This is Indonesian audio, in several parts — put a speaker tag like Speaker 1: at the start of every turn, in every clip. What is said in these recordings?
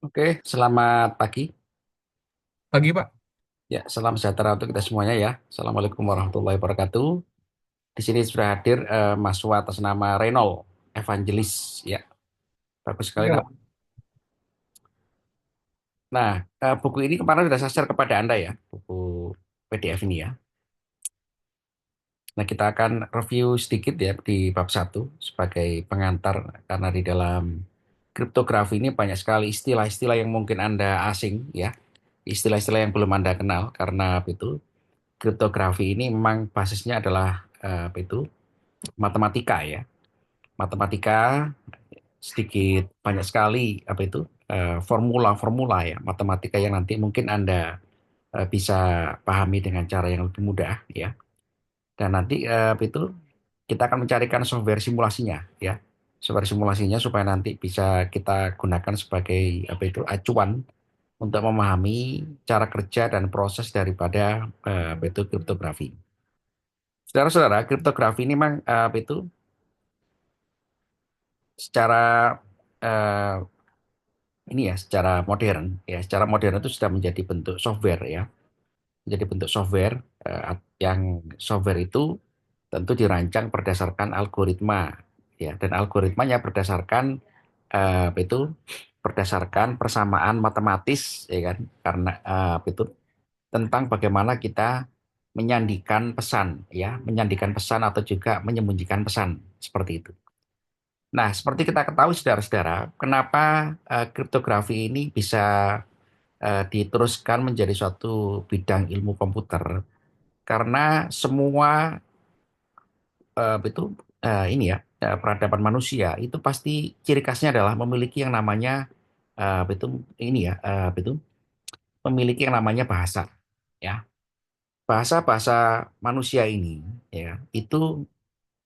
Speaker 1: Oke, selamat pagi.
Speaker 2: Pagi, Pak.
Speaker 1: Ya, salam sejahtera untuk kita semuanya ya. Assalamualaikum warahmatullahi wabarakatuh. Di sini sudah hadir mahasiswa atas nama Reynold Evangelis. Ya, bagus sekali.
Speaker 2: Iya,
Speaker 1: Nah,
Speaker 2: Pak.
Speaker 1: Nah, buku ini kemarin sudah saya share kepada Anda ya, buku PDF ini ya. Nah, kita akan review sedikit ya di bab satu sebagai pengantar karena di dalam kriptografi ini banyak sekali istilah-istilah yang mungkin Anda asing ya. Istilah-istilah yang belum Anda kenal karena apa itu kriptografi ini memang basisnya adalah apa itu matematika ya. Matematika sedikit banyak sekali apa itu formula-formula ya matematika yang nanti mungkin Anda bisa pahami dengan cara yang lebih mudah ya. Dan nanti apa itu kita akan mencarikan software simulasinya ya. Software simulasinya supaya nanti bisa kita gunakan sebagai apa itu acuan untuk memahami cara kerja dan proses daripada apa itu kriptografi. Saudara-saudara, kriptografi ini memang apa itu secara eh, ini ya, secara modern itu sudah menjadi bentuk software ya, menjadi bentuk software yang software itu tentu dirancang berdasarkan algoritma ya, dan algoritmanya berdasarkan apa itu berdasarkan persamaan matematis ya kan, karena apa itu tentang bagaimana kita menyandikan pesan ya, menyandikan pesan atau juga menyembunyikan pesan seperti itu. Nah, seperti kita ketahui saudara-saudara, kenapa kriptografi ini bisa diteruskan menjadi suatu bidang ilmu komputer? Karena semua itu ini ya peradaban manusia itu pasti ciri khasnya adalah memiliki yang namanya apa itu ini ya apa itu memiliki yang namanya bahasa ya. Bahasa-bahasa manusia ini ya itu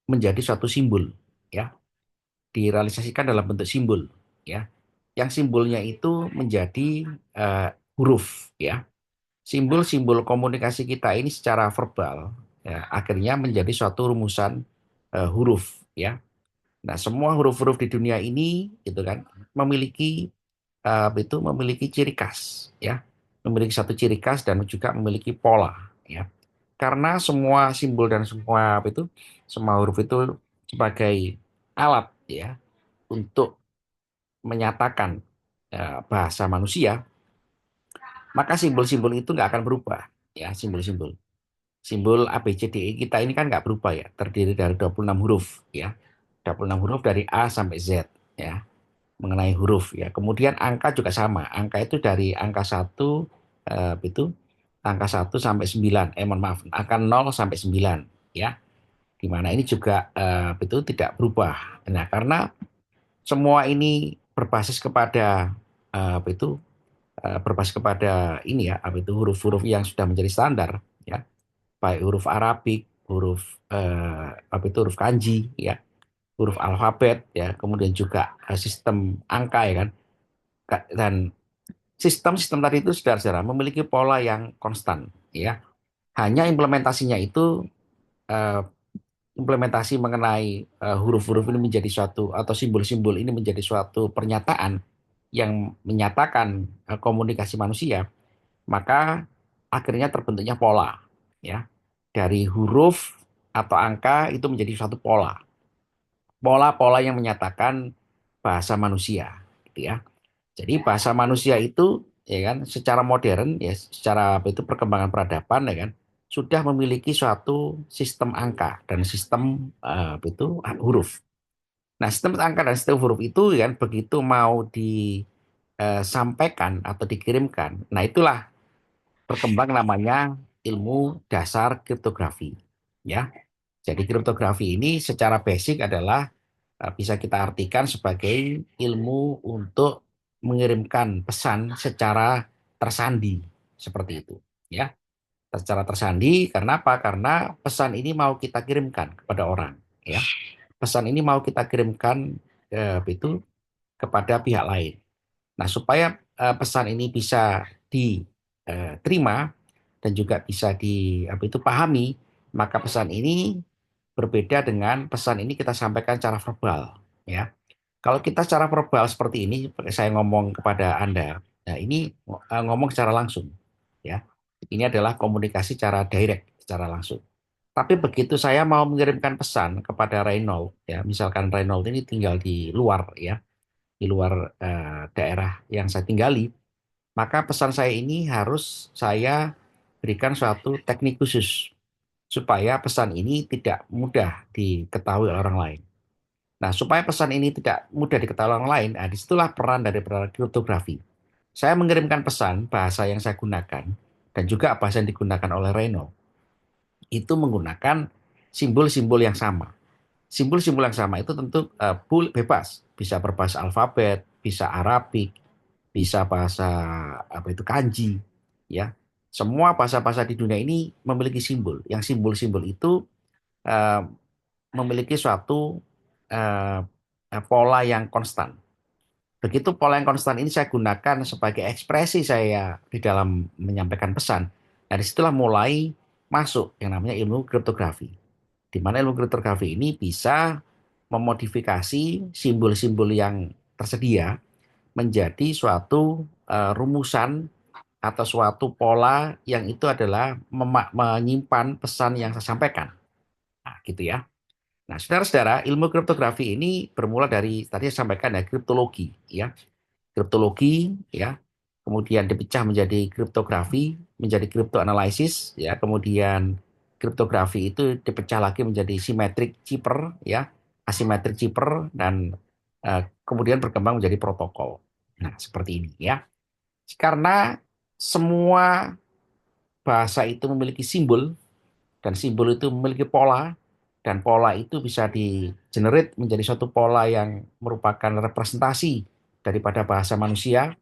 Speaker 1: menjadi suatu simbol ya, direalisasikan dalam bentuk simbol ya, yang simbolnya itu menjadi eh, huruf ya. Simbol-simbol komunikasi kita ini secara verbal ya, akhirnya menjadi suatu rumusan huruf ya. Nah, semua huruf-huruf di dunia ini gitu kan memiliki itu memiliki ciri khas ya, memiliki satu ciri khas dan juga memiliki pola ya. Karena semua simbol dan semua apa itu semua huruf itu sebagai alat ya untuk menyatakan bahasa manusia, maka simbol-simbol itu nggak akan berubah ya. Simbol-simbol simbol A B C D E kita ini kan nggak berubah ya, terdiri dari 26 huruf ya, 26 huruf dari A sampai Z ya, mengenai huruf ya. Kemudian angka juga sama, angka itu dari angka satu itu angka 1 sampai 9, mohon maaf, angka 0 sampai 9 ya, di mana ini juga itu tidak berubah. Nah, karena semua ini berbasis kepada apa itu berbasis kepada ini ya, apa itu huruf-huruf yang sudah menjadi standar ya, baik huruf Arabik, huruf apa itu huruf kanji ya, huruf alfabet ya, kemudian juga sistem angka ya kan. Dan sistem-sistem tadi itu saudara-saudara memiliki pola yang konstan ya. Hanya implementasinya itu eh, implementasi mengenai huruf-huruf ini menjadi suatu atau simbol-simbol ini menjadi suatu pernyataan yang menyatakan komunikasi manusia, maka akhirnya terbentuknya pola ya. Dari huruf atau angka itu menjadi suatu pola. Pola-pola yang menyatakan bahasa manusia gitu ya. Jadi bahasa manusia itu ya kan secara modern ya, secara apa itu perkembangan peradaban ya kan sudah memiliki suatu sistem angka dan sistem apa itu huruf. Nah, sistem angka dan sistem huruf itu ya kan begitu mau disampaikan atau dikirimkan. Nah, itulah berkembang namanya ilmu dasar kriptografi. Ya. Jadi kriptografi ini secara basic adalah bisa kita artikan sebagai ilmu untuk mengirimkan pesan secara tersandi seperti itu. Ya, secara tersandi karena apa? Karena pesan ini mau kita kirimkan kepada orang. Ya, pesan ini mau kita kirimkan itu kepada pihak lain. Nah, supaya pesan ini bisa diterima dan juga bisa apa itu pahami, maka pesan ini berbeda dengan pesan ini kita sampaikan secara verbal, ya. Kalau kita secara verbal seperti ini, saya ngomong kepada Anda, nah ini ngomong secara langsung, ya. Ini adalah komunikasi secara direct, secara langsung. Tapi begitu saya mau mengirimkan pesan kepada Reynold, ya, misalkan Reynold ini tinggal di luar, ya, di luar daerah yang saya tinggali, maka pesan saya ini harus saya berikan suatu teknik khusus supaya pesan ini tidak mudah diketahui oleh orang lain. Nah, supaya pesan ini tidak mudah diketahui orang lain, nah, disitulah peran dari kriptografi. Saya mengirimkan pesan bahasa yang saya gunakan dan juga bahasa yang digunakan oleh Reno itu menggunakan simbol-simbol yang sama. Simbol-simbol yang sama itu tentu bebas, bisa berbahasa alfabet, bisa Arabik, bisa bahasa apa itu kanji, ya. Semua bahasa-bahasa di dunia ini memiliki simbol. Yang simbol-simbol itu eh, memiliki suatu eh, pola yang konstan. Begitu pola yang konstan ini saya gunakan sebagai ekspresi saya di dalam menyampaikan pesan. Dari situlah mulai masuk yang namanya ilmu kriptografi. Di mana ilmu kriptografi ini bisa memodifikasi simbol-simbol yang tersedia menjadi suatu rumusan atau suatu pola yang itu adalah menyimpan pesan yang saya sampaikan. Nah, gitu ya. Nah, saudara-saudara, ilmu kriptografi ini bermula dari tadi saya sampaikan ya kriptologi, ya. Kriptologi, ya. Kemudian dipecah menjadi kriptografi, menjadi kriptoanalisis, ya. Kemudian kriptografi itu dipecah lagi menjadi simetrik cipher, ya, asimetrik cipher dan kemudian berkembang menjadi protokol. Nah, seperti ini, ya. Karena semua bahasa itu memiliki simbol, dan simbol itu memiliki pola, dan pola itu bisa di-generate menjadi suatu pola yang merupakan representasi daripada bahasa manusia,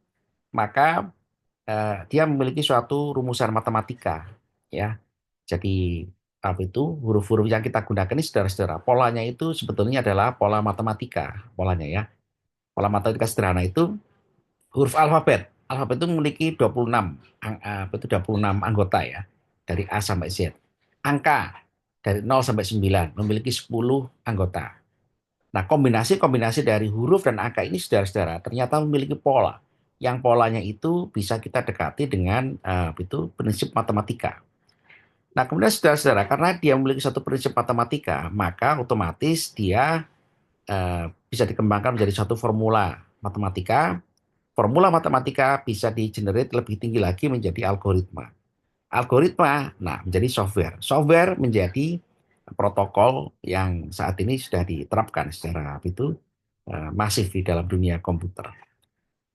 Speaker 1: maka dia memiliki suatu rumusan matematika, ya. Jadi apa itu huruf-huruf yang kita gunakan ini saudara-saudara, polanya itu sebetulnya adalah pola matematika, polanya ya. Pola matematika sederhana itu huruf alfabet. Alfabet itu memiliki 26 apa itu 26 anggota ya, dari A sampai Z. Angka dari 0 sampai 9 memiliki 10 anggota. Nah, kombinasi-kombinasi dari huruf dan angka ini saudara-saudara ternyata memiliki pola. Yang polanya itu bisa kita dekati dengan itu prinsip matematika. Nah, kemudian saudara-saudara, karena dia memiliki satu prinsip matematika, maka otomatis dia bisa dikembangkan menjadi satu formula matematika. Formula matematika bisa di-generate lebih tinggi lagi menjadi algoritma. Algoritma, nah, menjadi software. Software menjadi protokol yang saat ini sudah diterapkan secara itu masif di dalam dunia komputer.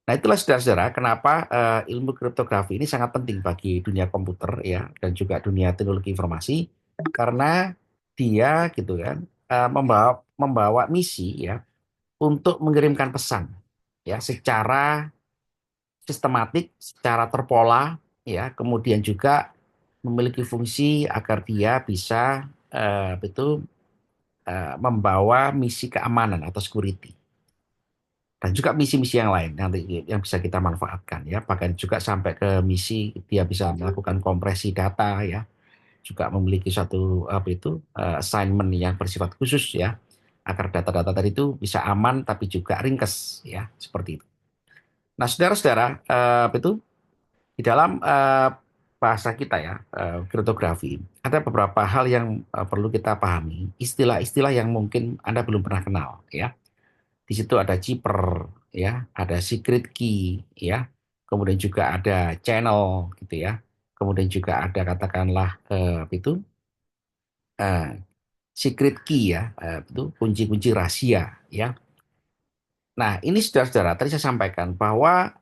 Speaker 1: Nah, itulah saudara-saudara kenapa ilmu kriptografi ini sangat penting bagi dunia komputer ya dan juga dunia teknologi informasi karena dia gitu kan membawa membawa misi ya untuk mengirimkan pesan ya secara sistematik, secara terpola, ya, kemudian juga memiliki fungsi agar dia bisa membawa misi keamanan atau security dan juga misi-misi yang lain nanti yang bisa kita manfaatkan ya bahkan juga sampai ke misi dia bisa melakukan kompresi data ya juga memiliki suatu apa itu assignment yang bersifat khusus ya agar data-data tadi itu bisa aman tapi juga ringkes ya seperti itu. Nah, saudara-saudara, apa itu di dalam bahasa kita ya, kriptografi, ada beberapa hal yang perlu kita pahami, istilah-istilah yang mungkin Anda belum pernah kenal ya. Di situ ada cipher ya, ada secret key ya, kemudian juga ada channel gitu ya. Kemudian juga ada katakanlah apa itu eh, secret key ya, itu kunci-kunci rahasia ya. Nah, ini saudara-saudara, tadi saya sampaikan bahwa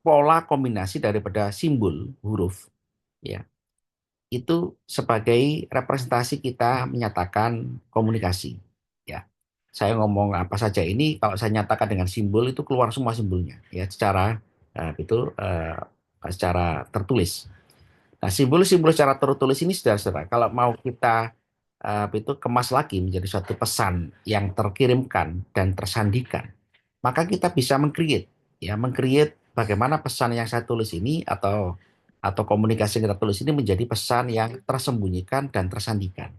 Speaker 1: pola kombinasi daripada simbol huruf ya itu sebagai representasi kita menyatakan komunikasi. Ya, saya ngomong apa saja ini kalau saya nyatakan dengan simbol itu keluar semua simbolnya, ya secara secara tertulis. Nah, simbol-simbol secara tertulis ini saudara-saudara, kalau mau kita itu kemas lagi menjadi suatu pesan yang terkirimkan dan tersandikan, maka kita bisa mengcreate, ya, mengcreate bagaimana pesan yang saya tulis ini atau komunikasi yang kita tulis ini menjadi pesan yang tersembunyikan dan tersandikan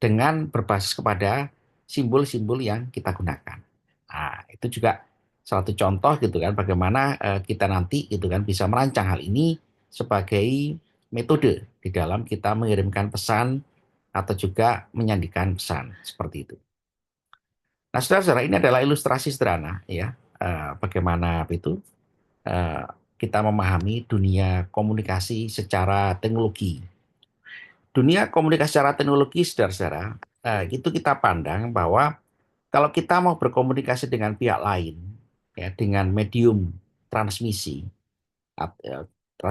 Speaker 1: dengan berbasis kepada simbol-simbol yang kita gunakan. Nah, itu juga satu contoh gitu kan bagaimana kita nanti gitu kan bisa merancang hal ini sebagai metode di dalam kita mengirimkan pesan atau juga menyandikan pesan seperti itu. Nah, saudara-saudara, ini adalah ilustrasi sederhana ya bagaimana itu eh, kita memahami dunia komunikasi secara teknologi. Dunia komunikasi secara teknologi, saudara-saudara, itu kita pandang bahwa kalau kita mau berkomunikasi dengan pihak lain, ya, dengan medium transmisi,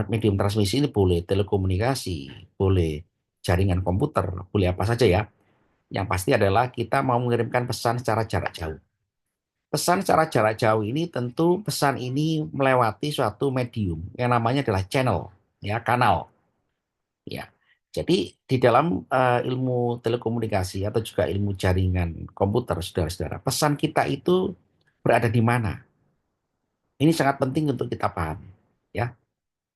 Speaker 1: medium transmisi ini boleh telekomunikasi, boleh jaringan komputer, boleh apa saja ya. Yang pasti adalah kita mau mengirimkan pesan secara jarak jauh. Pesan secara jarak jauh ini tentu pesan ini melewati suatu medium yang namanya adalah channel, ya, kanal. Ya. Jadi di dalam ilmu telekomunikasi atau juga ilmu jaringan komputer, saudara-saudara, pesan kita itu berada di mana? Ini sangat penting untuk kita pahami. Ya,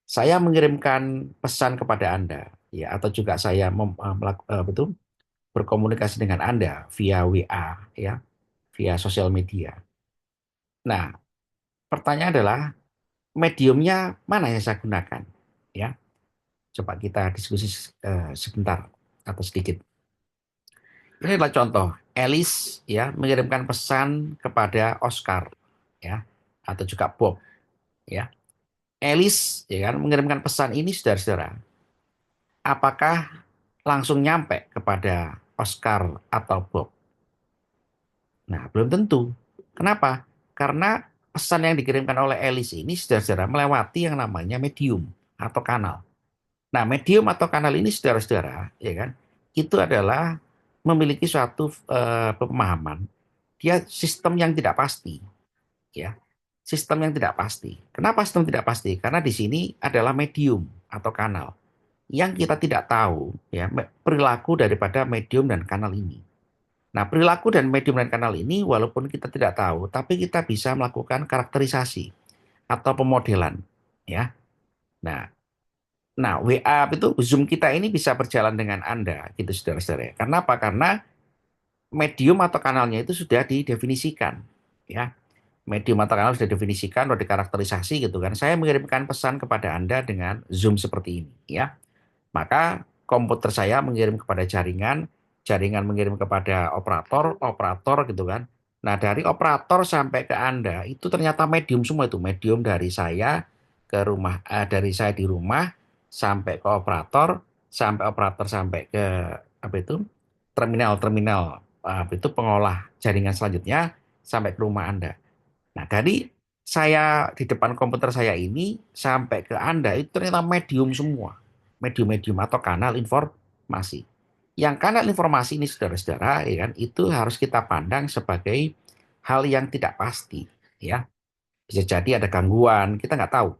Speaker 1: saya mengirimkan pesan kepada Anda, ya, atau juga saya betul berkomunikasi dengan Anda via WA, ya, via sosial media. Nah, pertanyaan adalah mediumnya mana yang saya gunakan? Ya, coba kita diskusi sebentar atau sedikit. Ini adalah contoh. Alice ya mengirimkan pesan kepada Oscar ya atau juga Bob ya. Alice ya kan mengirimkan pesan ini saudara-saudara. Apakah langsung nyampe kepada Oscar atau Bob? Nah, belum tentu. Kenapa? Karena pesan yang dikirimkan oleh Alice ini saudara-saudara melewati yang namanya medium atau kanal. Nah, medium atau kanal ini saudara-saudara, ya kan, itu adalah memiliki suatu pemahaman. Dia sistem yang tidak pasti, ya. Sistem yang tidak pasti. Kenapa sistem tidak pasti? Karena di sini adalah medium atau kanal yang kita tidak tahu, ya, perilaku daripada medium dan kanal ini. Nah, perilaku dan medium dan kanal ini walaupun kita tidak tahu, tapi kita bisa melakukan karakterisasi atau pemodelan, ya. Nah, WA itu Zoom kita ini bisa berjalan dengan Anda, gitu saudara-saudara. Karena apa? Karena medium atau kanalnya itu sudah didefinisikan, ya. Medium atau kanal sudah didefinisikan, sudah dikarakterisasi gitu kan. Saya mengirimkan pesan kepada Anda dengan Zoom seperti ini, ya. Maka komputer saya mengirim kepada jaringan, jaringan mengirim kepada operator, operator gitu kan. Nah, dari operator sampai ke Anda itu ternyata medium semua itu. Medium dari saya ke rumah, dari saya di rumah sampai ke operator sampai ke apa itu? Terminal-terminal apa itu pengolah jaringan selanjutnya sampai ke rumah Anda. Nah, dari saya di depan komputer saya ini sampai ke Anda itu ternyata medium semua. Medium-medium atau kanal informasi. Yang kanal informasi ini saudara-saudara, ya kan, itu harus kita pandang sebagai hal yang tidak pasti, ya. Bisa jadi ada gangguan, kita nggak tahu.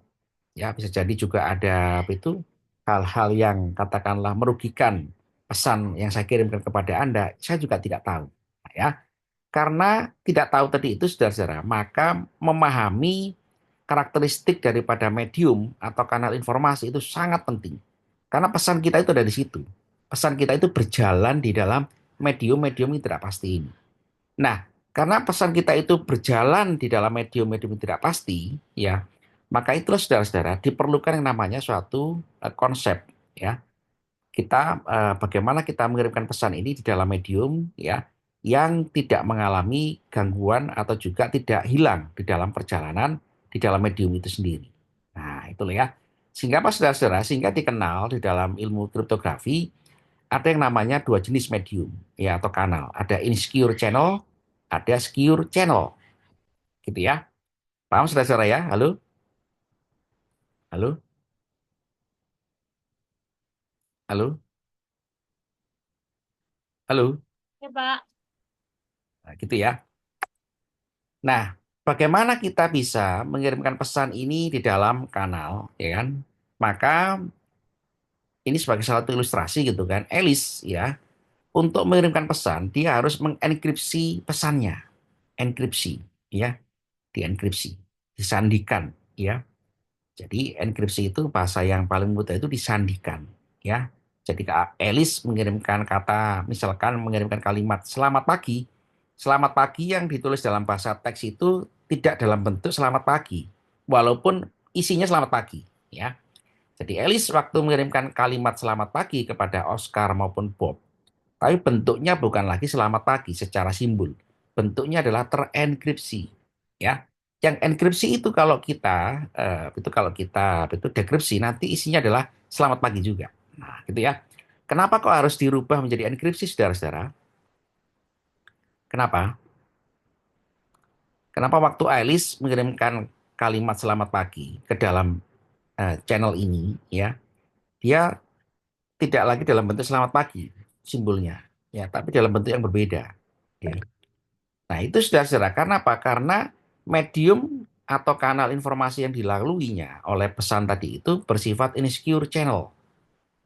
Speaker 1: Ya, bisa jadi juga ada apa itu hal-hal yang katakanlah merugikan pesan yang saya kirimkan kepada Anda, saya juga tidak tahu. Nah, ya, karena tidak tahu tadi itu, saudara-saudara, maka memahami karakteristik daripada medium atau kanal informasi itu sangat penting. Karena pesan kita itu ada di situ. Pesan kita itu berjalan di dalam medium-medium yang tidak pasti ini. Nah, karena pesan kita itu berjalan di dalam medium-medium yang tidak pasti, ya, maka itulah saudara-saudara diperlukan yang namanya suatu konsep, ya, kita bagaimana kita mengirimkan pesan ini di dalam medium ya yang tidak mengalami gangguan atau juga tidak hilang di dalam perjalanan di dalam medium itu sendiri. Nah, itulah ya. Sehingga apa saudara-saudara? Sehingga dikenal di dalam ilmu kriptografi ada yang namanya dua jenis medium ya atau kanal. Ada insecure channel, ada secure channel. Gitu ya. Paham saudara-saudara ya? Halo? Halo? Halo? Halo?
Speaker 3: Ya, Pak.
Speaker 1: Nah, gitu ya. Nah, bagaimana kita bisa mengirimkan pesan ini di dalam kanal, ya kan? Maka ini sebagai salah satu ilustrasi gitu kan. Alice ya, untuk mengirimkan pesan dia harus mengenkripsi pesannya, enkripsi, ya, dienkripsi, disandikan, ya. Jadi enkripsi itu bahasa yang paling mudah itu disandikan, ya. Jadi Kak Alice mengirimkan kata, misalkan mengirimkan kalimat selamat pagi, Selamat pagi yang ditulis dalam bahasa teks itu tidak dalam bentuk selamat pagi, walaupun isinya selamat pagi, ya. Jadi Alice waktu mengirimkan kalimat selamat pagi kepada Oscar maupun Bob, tapi bentuknya bukan lagi selamat pagi secara simbol. Bentuknya adalah terenkripsi, ya. Yang enkripsi itu kalau kita itu dekripsi nanti isinya adalah selamat pagi juga. Nah, gitu ya. Kenapa kok harus dirubah menjadi enkripsi, saudara-saudara? Kenapa? Kenapa waktu Alice mengirimkan kalimat selamat pagi ke dalam channel ini, ya, dia tidak lagi dalam bentuk selamat pagi simbolnya, ya, tapi dalam bentuk yang berbeda, ya. Nah, itu saudara-saudara, karena apa? Karena medium atau kanal informasi yang dilaluinya oleh pesan tadi itu bersifat insecure channel,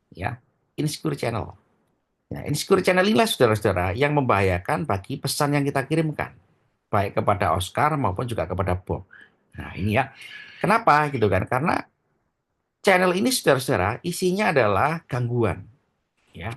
Speaker 1: ya, insecure channel. Nah, insecure channel inilah saudara-saudara yang membahayakan bagi pesan yang kita kirimkan, baik kepada Oscar maupun juga kepada Bob. Nah, ini ya. Kenapa gitu kan? Karena channel ini saudara-saudara isinya adalah gangguan, ya.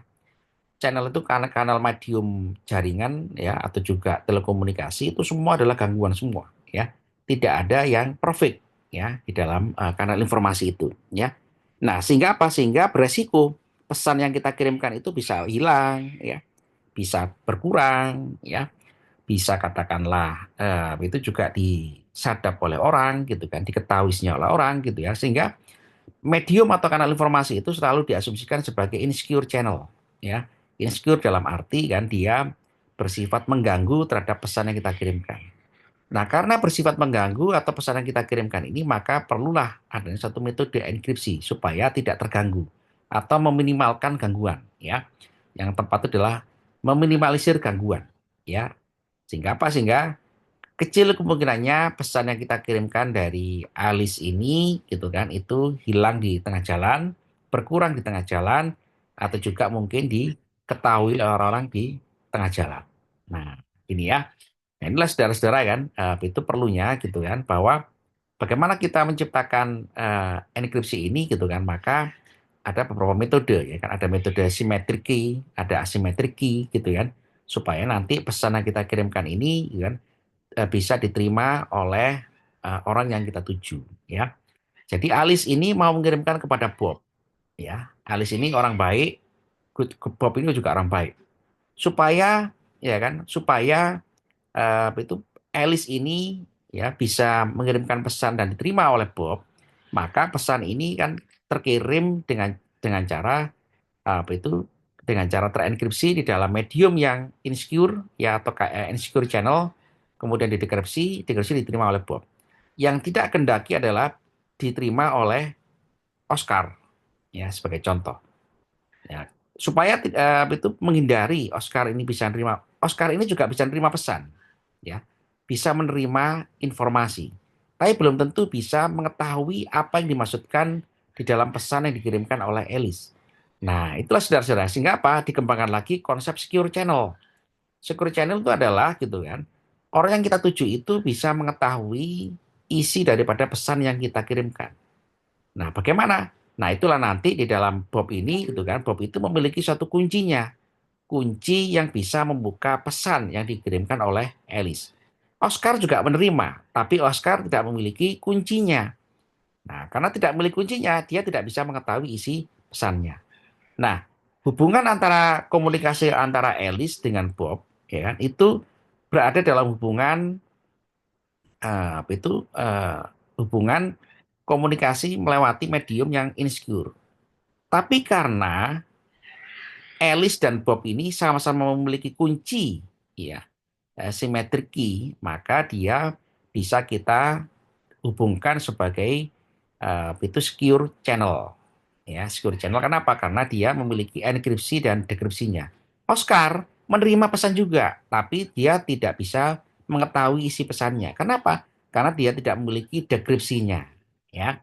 Speaker 1: Channel itu karena kanal medium jaringan ya atau juga telekomunikasi itu semua adalah gangguan semua, ya. Tidak ada yang perfect ya di dalam kanal informasi itu, ya. Nah, sehingga apa? Sehingga beresiko pesan yang kita kirimkan itu bisa hilang, ya, bisa berkurang, ya, bisa katakanlah itu juga disadap oleh orang gitu kan, diketahuinya oleh orang gitu ya, sehingga medium atau kanal informasi itu selalu diasumsikan sebagai insecure channel, ya. Insecure dalam arti kan dia bersifat mengganggu terhadap pesan yang kita kirimkan. Nah, karena bersifat mengganggu atau pesan yang kita kirimkan ini, maka perlulah adanya satu metode enkripsi supaya tidak terganggu atau meminimalkan gangguan, ya. Yang tepat itu adalah meminimalisir gangguan, ya. Sehingga apa? Sehingga kecil kemungkinannya pesan yang kita kirimkan dari Alice ini gitu kan itu hilang di tengah jalan, berkurang di tengah jalan, atau juga mungkin diketahui oleh orang-orang di tengah jalan. Nah, ini ya. Nah, inilah saudara-saudara kan, itu perlunya gitu kan, bahwa bagaimana kita menciptakan enkripsi ini gitu kan, maka ada beberapa metode ya kan, ada metode symmetric key, ada asymmetric key gitu kan, supaya nanti pesan yang kita kirimkan ini gitu kan bisa diterima oleh orang yang kita tuju, ya. Jadi Alice ini mau mengirimkan kepada Bob, ya. Alice ini orang baik, Bob ini juga orang baik. Supaya ya kan, supaya itu Alice ini ya bisa mengirimkan pesan dan diterima oleh Bob, maka pesan ini kan terkirim dengan cara apa itu dengan cara terenkripsi di dalam medium yang insecure ya atau kayak insecure channel, kemudian dekripsi diterima oleh Bob. Yang tidak kendaki adalah diterima oleh Oscar ya sebagai contoh. Ya, supaya itu menghindari Oscar ini bisa menerima, Oscar ini juga bisa menerima pesan, ya, bisa menerima informasi, tapi belum tentu bisa mengetahui apa yang dimaksudkan di dalam pesan yang dikirimkan oleh Alice. Nah, itulah saudara-saudara. Sehingga apa? Dikembangkan lagi konsep secure channel. Secure channel itu adalah gitu kan, orang yang kita tuju itu bisa mengetahui isi daripada pesan yang kita kirimkan. Nah, bagaimana? Nah, itulah nanti di dalam Bob ini gitu kan, Bob itu memiliki suatu kuncinya. Kunci yang bisa membuka pesan yang dikirimkan oleh Alice. Oscar juga menerima, tapi Oscar tidak memiliki kuncinya. Nah, karena tidak memiliki kuncinya, dia tidak bisa mengetahui isi pesannya. Nah, hubungan antara komunikasi antara Alice dengan Bob, ya kan, itu berada dalam hubungan apa itu hubungan komunikasi melewati medium yang insecure. Tapi karena Alice dan Bob ini sama-sama memiliki kunci, ya, symmetric key, maka dia bisa kita hubungkan sebagai itu secure channel. Ya, secure channel kenapa? Karena dia memiliki enkripsi dan dekripsinya. Oscar menerima pesan juga, tapi dia tidak bisa mengetahui isi pesannya. Kenapa? Karena dia tidak memiliki dekripsinya, ya,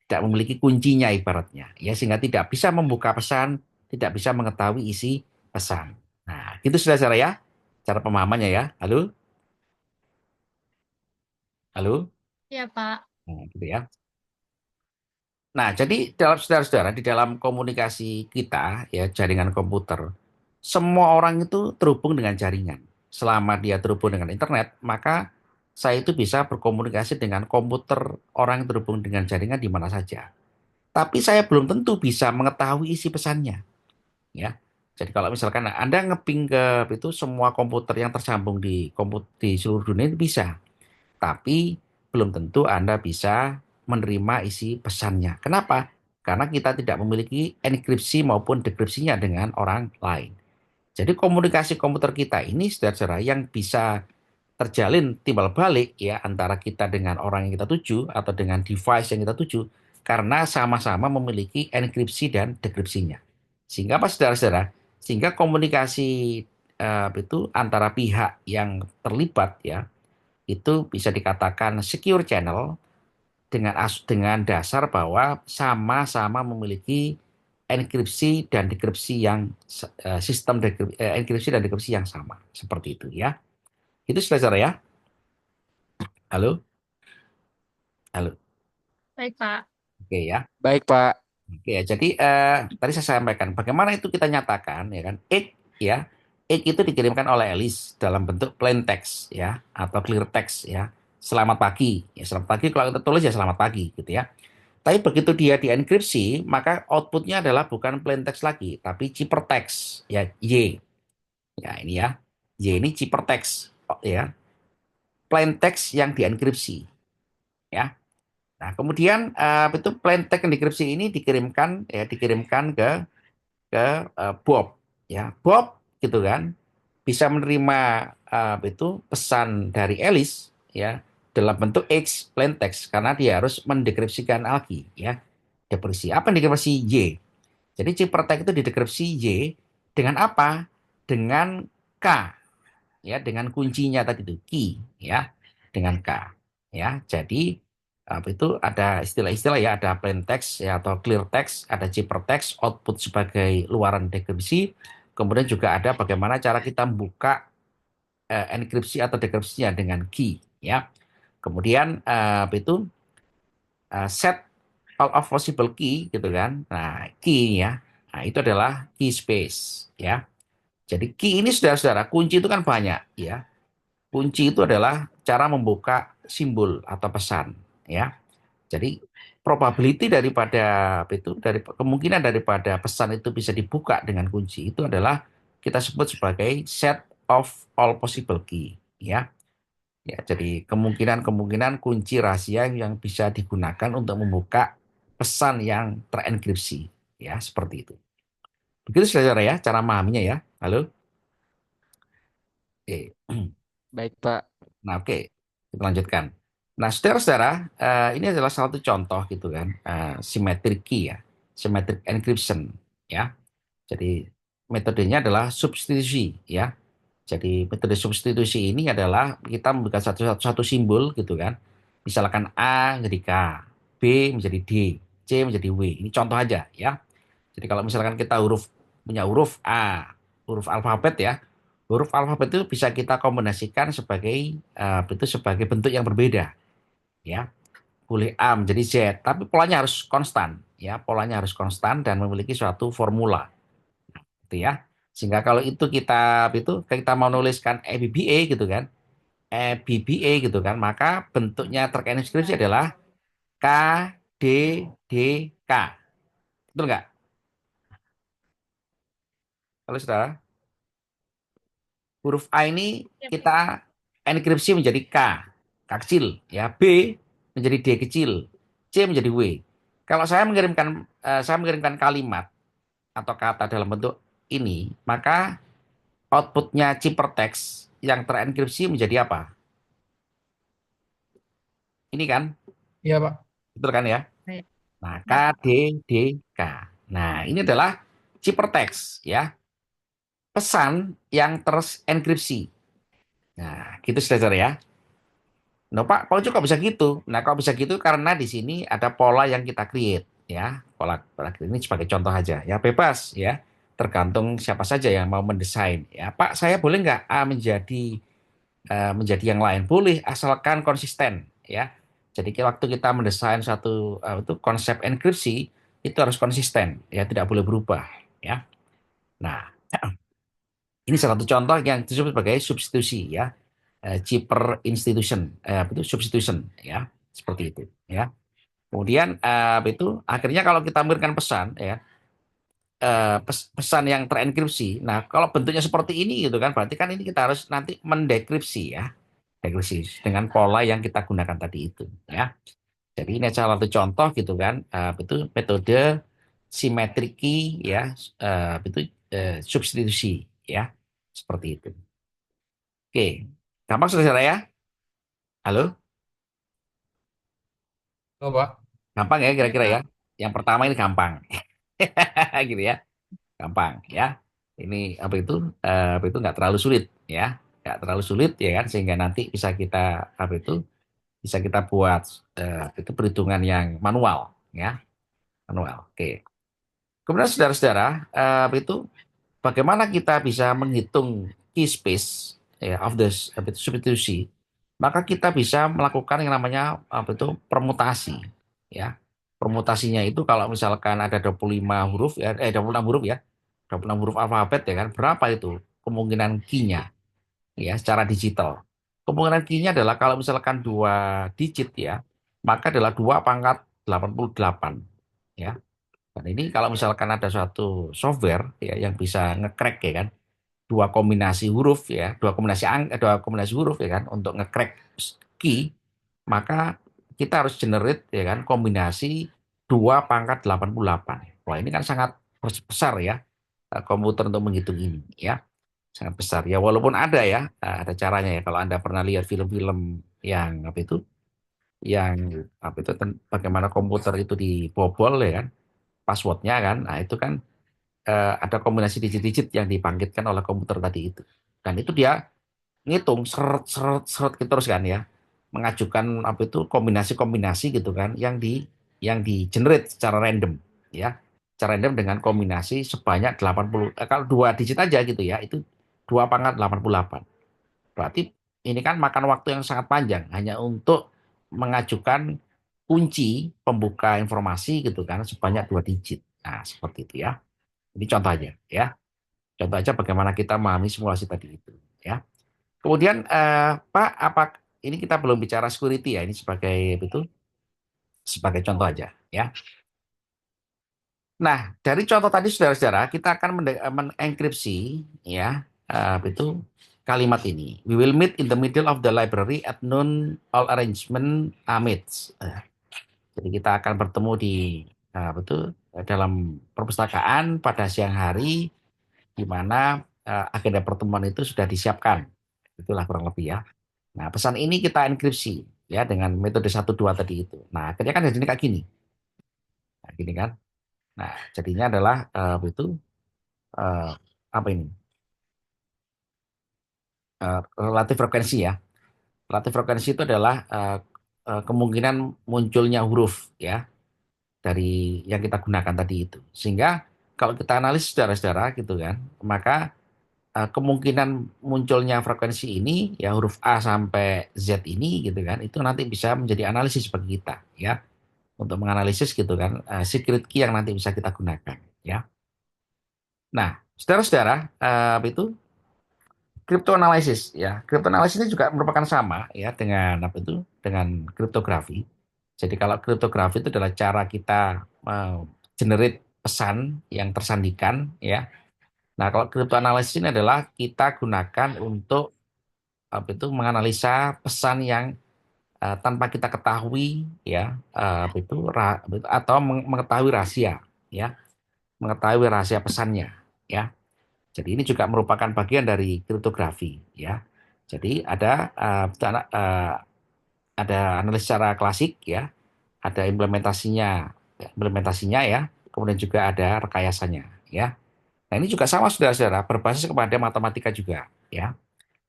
Speaker 1: tidak memiliki kuncinya ibaratnya, ya, sehingga tidak bisa membuka pesan, tidak bisa mengetahui isi pesan. Nah, itu sudah cara ya, cara pemahamannya ya. Halo, halo,
Speaker 3: Ya, Pak.
Speaker 1: nah, gitu ya. Nah, jadi dalam saudara-saudara di dalam komunikasi kita ya jaringan komputer, semua orang itu terhubung dengan jaringan. selama dia terhubung dengan internet, maka saya itu bisa berkomunikasi dengan komputer orang yang terhubung dengan jaringan di mana saja. Tapi saya belum tentu bisa mengetahui isi pesannya, ya. Jadi kalau misalkan Anda ngeping ke itu semua komputer yang tersambung di seluruh dunia itu bisa, tapi belum tentu Anda bisa menerima isi pesannya. Kenapa? Karena kita tidak memiliki enkripsi maupun dekripsinya dengan orang lain. Jadi komunikasi komputer kita ini saudara-saudara yang bisa terjalin timbal balik ya antara kita dengan orang yang kita tuju atau dengan device yang kita tuju karena sama-sama memiliki enkripsi dan dekripsinya. Sehingga apa saudara-saudara? Sehingga komunikasi itu antara pihak yang terlibat ya itu bisa dikatakan secure channel dengan dasar bahwa sama-sama memiliki enkripsi dan dekripsi yang sistem enkripsi dan dekripsi yang sama seperti itu ya. Itu saudara ya. Halo, halo.
Speaker 3: Baik, Pak.
Speaker 1: Oke ya.
Speaker 4: Baik, Pak.
Speaker 1: Oke ya. Jadi tadi saya sampaikan bagaimana itu kita nyatakan ya kan. Ya. Itu dikirimkan oleh Alice dalam bentuk plain text ya atau clear text ya. Selamat pagi. Ya selamat pagi kalau kita tulis ya selamat pagi gitu ya. Tapi begitu dia dienkripsi, maka outputnya adalah bukan plain text lagi, tapi ciphertext ya Y. Ya ini ya. Y ini ciphertext ya. Plain text yang dienkripsi ya. Nah, kemudian itu plain text yang dekripsi ini dikirimkan ke Bob ya. Bob gitu kan bisa menerima itu pesan dari Alice ya dalam bentuk X plain text karena dia harus mendekripsikan lagi ya. Dekripsi. Apa yang dekripsi Y? Jadi ciphertext itu didekripsi Y dengan apa? Dengan K ya dengan kuncinya tadi itu key ya dengan K ya jadi apa itu ada istilah-istilah ya ada plain text ya atau clear text ada ciphertext output sebagai luaran dekripsi kemudian juga ada bagaimana cara kita membuka enkripsi atau dekripsinya dengan key ya kemudian apa itu set all of possible key gitu kan nah key ya nah itu adalah key space ya jadi key ini saudara-saudara kunci itu kan banyak ya kunci itu adalah cara membuka simbol atau pesan ya. Jadi probability daripada itu dari kemungkinan daripada pesan itu bisa dibuka dengan kunci itu adalah kita sebut sebagai set of all possible key ya. Ya, jadi kemungkinan-kemungkinan kunci rahasia yang bisa digunakan untuk membuka pesan yang terenkripsi ya, seperti itu. Begitu saudara ya cara memahaminya ya. Halo. Oke.
Speaker 4: Baik, Pak.
Speaker 1: Nah, oke, kita lanjutkan. Nah, saudara-saudara, ini adalah salah satu contoh gitu kan, symmetric key ya, symmetric encryption ya. Jadi metodenya adalah substitusi ya. Jadi metode substitusi ini adalah kita memberikan satu simbol gitu kan. Misalkan A menjadi K, B menjadi D, C menjadi W. Ini contoh aja ya. Jadi kalau misalkan kita punya huruf A, huruf alfabet ya, huruf alfabet itu bisa kita kombinasikan sebagai bentuk yang berbeda ya. Boleh A menjadi Z, tapi polanya harus konstan ya, polanya harus konstan dan memiliki suatu formula gitu ya. Sehingga kalau kita mau nuliskan EBBA gitu kan, EBBA gitu kan, maka bentuknya terinskripsi adalah K D D K. Betul nggak? Kalau saudara huruf A ini
Speaker 3: Ya,
Speaker 1: kita enkripsi menjadi K kecil, ya, B menjadi D kecil, C menjadi W. Kalau saya mengirimkan kalimat atau kata dalam bentuk ini, maka outputnya ciphertext yang terenkripsi menjadi apa? Ini kan,
Speaker 2: Iya, Pak.
Speaker 1: betul kan ya?
Speaker 3: baik.
Speaker 1: Nah, K
Speaker 3: Ya,
Speaker 1: D D K. Nah, ini adalah ciphertext, ya, pesan yang terenkripsi. Nah, gitu saudara ya. Nah, Pak, kok bisa gitu? Nah, kok bisa gitu karena di sini ada pola yang kita create, ya. Pola ini sebagai contoh aja, ya bebas, ya. Tergantung siapa saja yang mau mendesain. Ya, Pak, saya boleh nggak A menjadi yang lain? Boleh, asalkan konsisten, ya. Jadi waktu kita mendesain satu itu konsep enkripsi itu harus konsisten, ya, tidak boleh berubah, ya. Nah, Ini salah satu contoh yang disebut sebagai substitusi ya, cheaper institution, itu substitution ya, seperti itu ya. Kemudian itu akhirnya kalau kita memberikan pesan ya, pesan yang terenkripsi. Nah, kalau bentuknya seperti ini gitu kan, berarti kan ini kita harus nanti mendekripsi ya, dekripsi dengan pola yang kita gunakan tadi itu ya. Jadi ini salah satu contoh gitu kan, itu metode simetrik key ya, itu substitusi ya, seperti itu. Oke, gampang saudara ya? Halo,
Speaker 2: Oh, Pak.
Speaker 1: gampang ya kira-kira ya? Yang pertama ini gampang, gitu ya, gampang ya. Ini apa itu nggak terlalu sulit ya, nggak terlalu sulit ya kan, sehingga nanti bisa kita apa itu bisa kita buat itu perhitungan yang manual ya, manual. Oke. Kemudian saudara-saudara, itu bagaimana kita bisa menghitung key space ya, of the apa itu, substitusi, maka kita bisa melakukan yang namanya apa itu permutasi ya. Permutasinya itu kalau misalkan ada 25 huruf ya, 26 huruf ya, 26 huruf alfabet ya kan, berapa itu kemungkinan key-nya ya secara digital. Kemungkinan key-nya adalah kalau misalkan dua digit ya, maka adalah 2 pangkat 88 ya. Dan ini kalau misalkan ada suatu software ya yang bisa nge-crack ya kan, dua kombinasi huruf ya, dua kombinasi huruf ya kan untuk nge-crack key, maka kita harus generate ya kan kombinasi 2 pangkat 88. Wah, ini kan sangat besar ya, komputer untuk menghitung ini ya. Sangat besar ya, walaupun ada ya, ada caranya ya. Kalau Anda pernah lihat film-film yang apa itu, yang apa itu bagaimana komputer itu dibobol ya kan, passwordnya kan, nah itu kan ada kombinasi digit-digit yang dibangkitkan oleh komputer tadi itu. Dan itu dia ngitung seret seret seret gitu terus kan ya, mengajukan apa itu kombinasi-kombinasi gitu kan yang di generate secara random ya, secara random dengan kombinasi sebanyak 80, kalau dua digit aja gitu ya, itu 2 pangkat 88. Berarti ini kan makan waktu yang sangat panjang hanya untuk mengajukan kunci pembuka informasi gitu kan sebanyak 2 digit. Nah, seperti itu ya. Ini contoh aja ya. Contoh aja bagaimana kita memahami simulasi tadi itu ya. Kemudian Pak, apa ini kita belum bicara security ya, ini sebagai contoh aja ya. Nah, dari contoh tadi saudara-saudara, kita akan mengenkripsi ya, itu kalimat ini. We will meet in the middle of the library at noon, all arrangement amidst. Jadi kita akan bertemu di dalam perpustakaan pada siang hari, di mana agenda pertemuan itu sudah disiapkan. Itulah kurang lebih ya. Nah, pesan ini kita enkripsi ya dengan metode 1 2 tadi itu. Nah, akhirnya kan jadi kayak gini. Nah, gini kan. Nah, jadinya adalah eh, apa ini? Relatif frekuensi ya. Relatif frekuensi itu adalah kemungkinan munculnya huruf ya dari yang kita gunakan tadi itu. Sehingga kalau kita analisis saudara-saudara gitu kan, maka kemungkinan munculnya frekuensi ini ya huruf A sampai Z ini gitu kan, itu nanti bisa menjadi analisis bagi kita ya, untuk menganalisis gitu kan secret key yang nanti bisa kita gunakan ya. Nah, saudara-saudara, itu cryptanalysis ya. Cryptanalysis ini juga merupakan sama ya dengan apa itu? Dengan kriptografi. Jadi kalau kriptografi itu adalah cara kita generate pesan yang tersandikan ya. Nah, kalau cryptanalysis ini adalah kita gunakan untuk apa itu menganalisa pesan yang tanpa kita ketahui ya, atau mengetahui rahasia ya, mengetahui rahasia pesannya ya. Jadi ini juga merupakan bagian dari kriptografi ya. Jadi ada analisis secara klasik ya, ada implementasinya ya, kemudian juga ada rekayasanya ya. Nah, ini juga sama saudara-saudara, berbasis kepada matematika juga ya.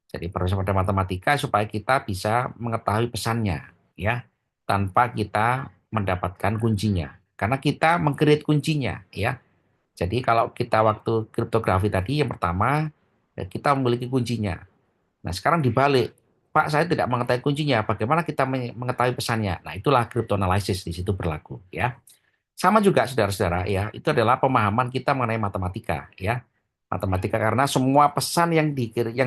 Speaker 1: Jadi berbasis pada matematika supaya kita bisa mengetahui pesannya ya, tanpa kita mendapatkan kuncinya. Karena kita mengcreate kuncinya ya. Jadi kalau kita waktu kriptografi tadi yang pertama, ya kita memiliki kuncinya. Nah, sekarang dibalik, Pak, saya tidak mengetahui kuncinya. Bagaimana kita mengetahui pesannya? Nah, itulah cryptanalysis di situ berlaku ya. Sama juga saudara-saudara ya, itu adalah pemahaman kita mengenai matematika ya. Matematika karena semua pesan yang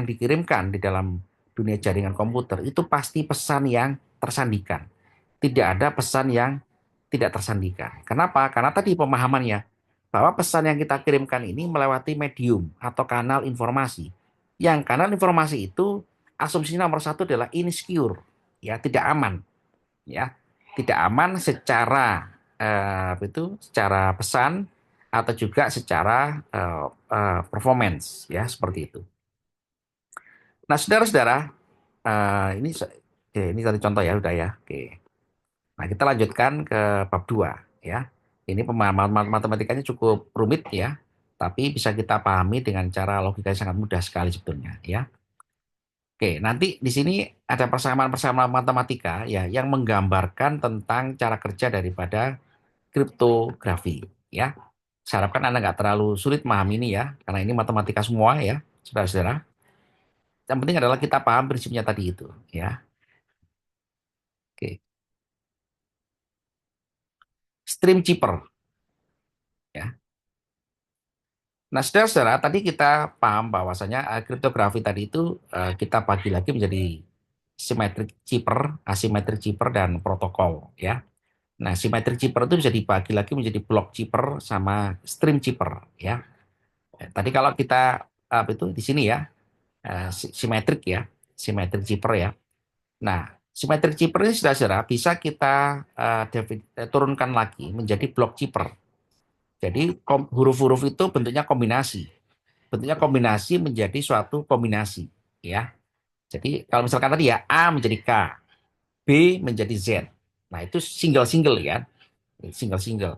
Speaker 1: dikirimkan di dalam dunia jaringan komputer itu pasti pesan yang tersandikan. Tidak ada pesan yang tidak tersandikan. Kenapa? Karena tadi pemahamannya bahwa pesan yang kita kirimkan ini melewati medium atau kanal informasi. Yang kanal informasi itu asumsi nomor satu adalah insecure, ya tidak aman, ya tidak aman secara secara pesan atau juga secara performance, ya seperti itu. Nah, saudara-saudara, oke, ini tadi contoh ya, udah ya. Oke. Nah, kita lanjutkan ke bab 2 ya. Ini pemahaman matematikanya cukup rumit ya, tapi bisa kita pahami dengan cara logika yang sangat mudah sekali sebetulnya ya. Oke, nanti di sini ada persamaan-persamaan matematika ya yang menggambarkan tentang cara kerja daripada kriptografi ya. Saya harapkan Anda nggak terlalu sulit memahami ini ya, karena ini matematika semua ya, saudara-saudara. Yang penting adalah kita paham prinsipnya tadi itu ya. Oke, stream cheaper ya. Nah, saudara-saudara, tadi kita paham bahwasanya kriptografi tadi itu kita bagi lagi menjadi symmetric cipher, asymmetric cipher, dan protokol ya. Nah, symmetric cipher itu bisa dibagi lagi menjadi block cipher sama stream cipher ya. Tadi kalau kita itu di sini ya, symmetric ya, symmetric cipher ya. Nah, symmetric cipher ini saudara-saudara bisa kita turunkan lagi menjadi block cipher. Jadi huruf-huruf itu bentuknya kombinasi menjadi suatu kombinasi ya. Jadi kalau misalkan tadi ya A menjadi K, B menjadi Z. Nah, itu single-single ya, single-single.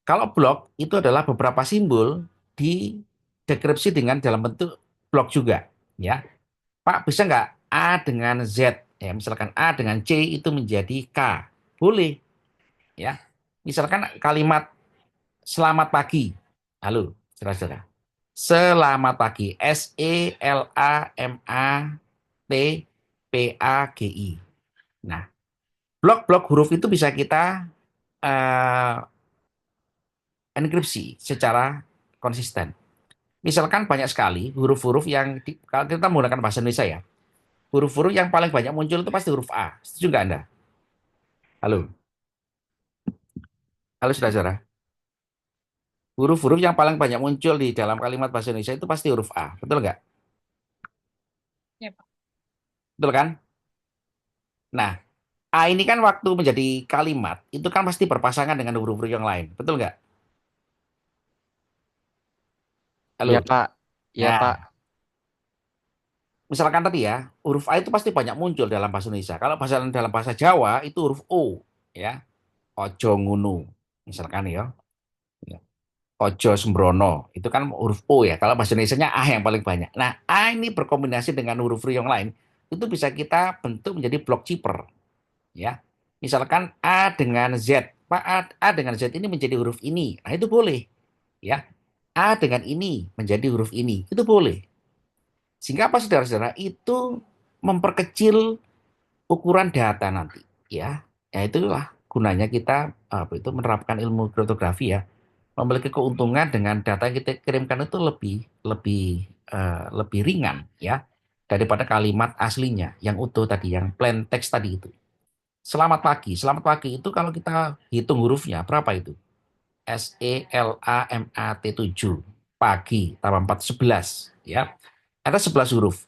Speaker 1: Kalau blok itu adalah beberapa simbol dideskripsi dengan dalam bentuk blok juga ya. Pak, bisa nggak A dengan Z ya, misalkan A dengan C itu menjadi K. Boleh ya. Misalkan kalimat selamat pagi. Halo, saudara-saudara. Selamat pagi. SELAMATPAGI. Nah, blok-blok huruf itu bisa kita eh, enkripsi secara konsisten. Misalkan banyak sekali huruf-huruf kalau kita menggunakan bahasa Indonesia ya, huruf-huruf yang paling banyak muncul itu pasti huruf A. Setuju nggak Anda? Halo, halo saudara-saudara. Huruf-huruf yang paling banyak muncul di dalam kalimat bahasa Indonesia itu pasti huruf A. Betul nggak?
Speaker 3: Ya, Pak.
Speaker 1: Betul kan? Nah, A ini kan waktu menjadi kalimat, itu kan pasti berpasangan dengan huruf-huruf yang lain. Betul nggak?
Speaker 4: Ya,
Speaker 1: Halo.
Speaker 4: Pak. Ya, Pak.
Speaker 1: Nah, misalkan tadi ya, huruf A itu pasti banyak muncul dalam bahasa Indonesia. Kalau dalam bahasa Jawa itu huruf O, ya. Ojo ngunu, misalkan ya. Ya. Ojo sembrono, itu kan huruf O ya. Kalau bahasa Indonesianya A yang paling banyak. Nah, A ini berkombinasi dengan huruf-huruf yang lain, itu bisa kita bentuk menjadi blok cipher, ya. Misalkan A dengan Z, Pak, A dengan Z ini menjadi huruf ini. Nah, itu boleh, ya. A dengan ini menjadi huruf ini, itu boleh. Sehingga apa saudara-saudara? Itu memperkecil ukuran data nanti, ya. Ya itulah gunanya kita menerapkan ilmu kriptografi ya. Memiliki keuntungan dengan data yang kita kirimkan itu lebih lebih lebih ringan ya daripada kalimat aslinya yang utuh tadi, yang plain text tadi itu. Selamat pagi. Selamat pagi itu kalau kita hitung hurufnya berapa itu? SELAMAT 7. Pagi tambah 4 11 ya. Ada 11 huruf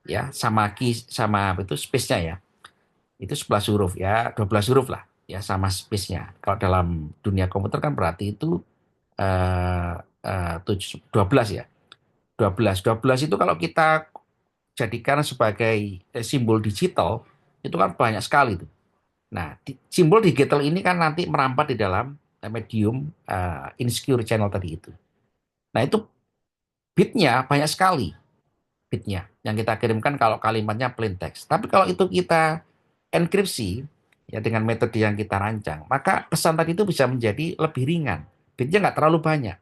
Speaker 1: ya, sama apa itu space-nya ya. Itu 11 huruf ya, 12 huruf lah ya sama space-nya. Kalau dalam dunia komputer kan berarti itu 12 ya. 12 itu kalau kita jadikan sebagai simbol digital itu kan banyak sekali tuh. Nah, simbol digital ini kan nanti merampat di dalam medium insecure channel tadi itu. Nah, itu bitnya banyak sekali, bitnya yang kita kirimkan kalau kalimatnya plain text. Tapi kalau itu kita enkripsi ya dengan metode yang kita rancang, maka pesan tadi itu bisa menjadi lebih ringan. Bitnya nggak terlalu banyak.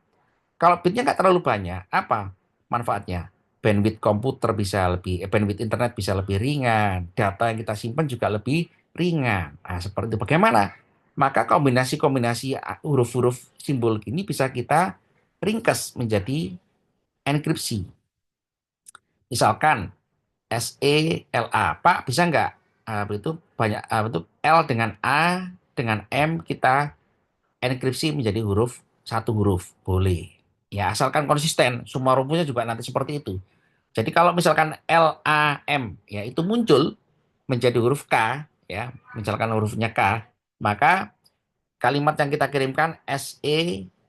Speaker 1: Kalau bitnya nggak terlalu banyak, apa manfaatnya? Bandwidth komputer bisa bandwidth internet bisa lebih ringan, data yang kita simpan juga lebih ringan. Nah, seperti itu. Bagaimana? Maka kombinasi-kombinasi huruf-huruf simbol ini bisa kita ringkas menjadi enkripsi. Misalkan SELA, Pak bisa nggak itu banyak itu L dengan A dengan M kita enkripsi menjadi satu huruf, boleh. Ya asalkan konsisten, semua rumusnya juga nanti seperti itu. Jadi kalau misalkan LAM ya itu muncul menjadi huruf K ya, misalkan hurufnya K, maka kalimat yang kita kirimkan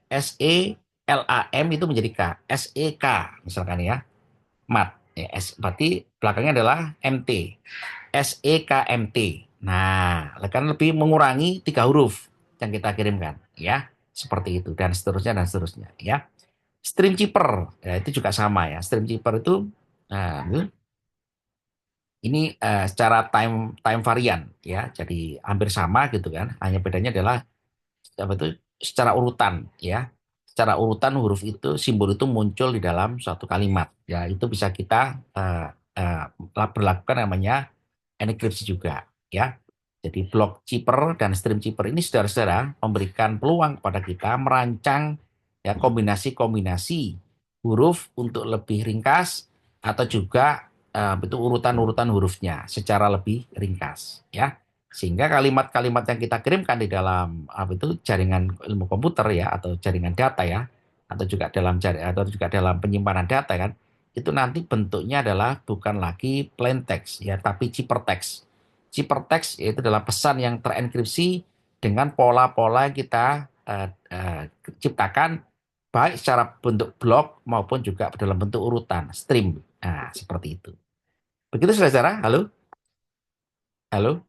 Speaker 1: SELAM itu menjadi K, SEK misalkan ya, mat. Ya, berarti belakangnya adalah MT, SEKMT. Nah, kan lebih mengurangi 3 huruf yang kita kirimkan ya, seperti itu dan seterusnya ya. Stream cheaper ya, itu juga sama ya. Stream cheaper itu nah, ini secara time time varian ya, jadi hampir sama gitu kan. Hanya bedanya adalah apa itu secara urutan ya. Secara urutan huruf itu, simbol itu muncul di dalam suatu kalimat. Ya, itu bisa kita berlakukan namanya enkripsi juga ya. Jadi block chipper dan stream chipper ini saudara-saudara memberikan peluang kepada kita merancang ya kombinasi-kombinasi huruf untuk lebih ringkas atau juga itu urutan-urutan hurufnya secara lebih ringkas ya. Sehingga kalimat-kalimat yang kita kirimkan di dalam apa itu jaringan ilmu komputer ya atau jaringan data ya atau juga dalam penyimpanan data kan itu nanti bentuknya adalah bukan lagi plain text ya tapi ciphertext. Ciphertext yaitu adalah pesan yang terenkripsi dengan pola-pola yang kita ciptakan baik secara bentuk blok maupun juga dalam bentuk urutan stream. Nah, seperti itu. Begitu saudara? Halo? Halo?